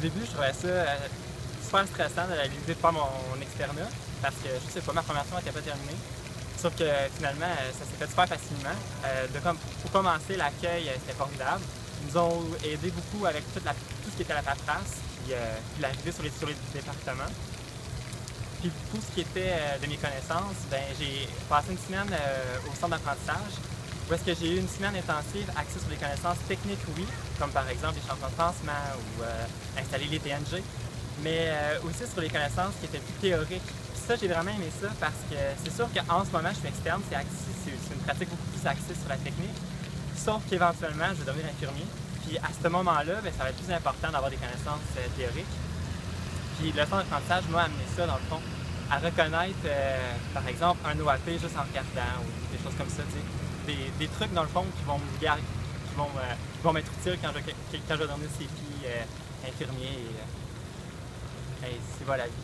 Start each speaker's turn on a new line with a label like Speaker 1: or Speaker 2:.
Speaker 1: début, je trouvais ça super stressant à l'idée de faire mon externat parce que je sais pas, ma formation n'était pas terminée. Sauf que finalement, ça s'est fait super facilement. Pour commencer, l'accueil, c'était formidable. Ils nous ont aidé beaucoup avec tout ce qui était la paperasse, puis l'arrivée sur les départements. Puis tout ce qui était de mes connaissances, ben, j'ai passé une semaine au centre d'apprentissage où est-ce que j'ai eu une semaine intensive axée sur les connaissances techniques, oui, comme par exemple les changements de pansement ou installer les TNG, mais aussi sur les connaissances qui étaient plus théoriques. Puis ça, j'ai vraiment aimé ça parce que c'est sûr qu'en ce moment, je suis externe, c'est une pratique beaucoup plus axée sur la technique, sauf qu'éventuellement, je vais devenir infirmier. Puis à ce moment-là, ben, ça va être plus important d'avoir des connaissances théoriques. Puis le centre d'apprentissage m'a amené ça, dans le fond, à reconnaître, par exemple, un OAP juste en regardant ou des choses comme ça, tu sais. Des trucs, dans le fond, qui vont m'être utiles quand je vais devenir CP infirmier. Et c'est voilà la vie.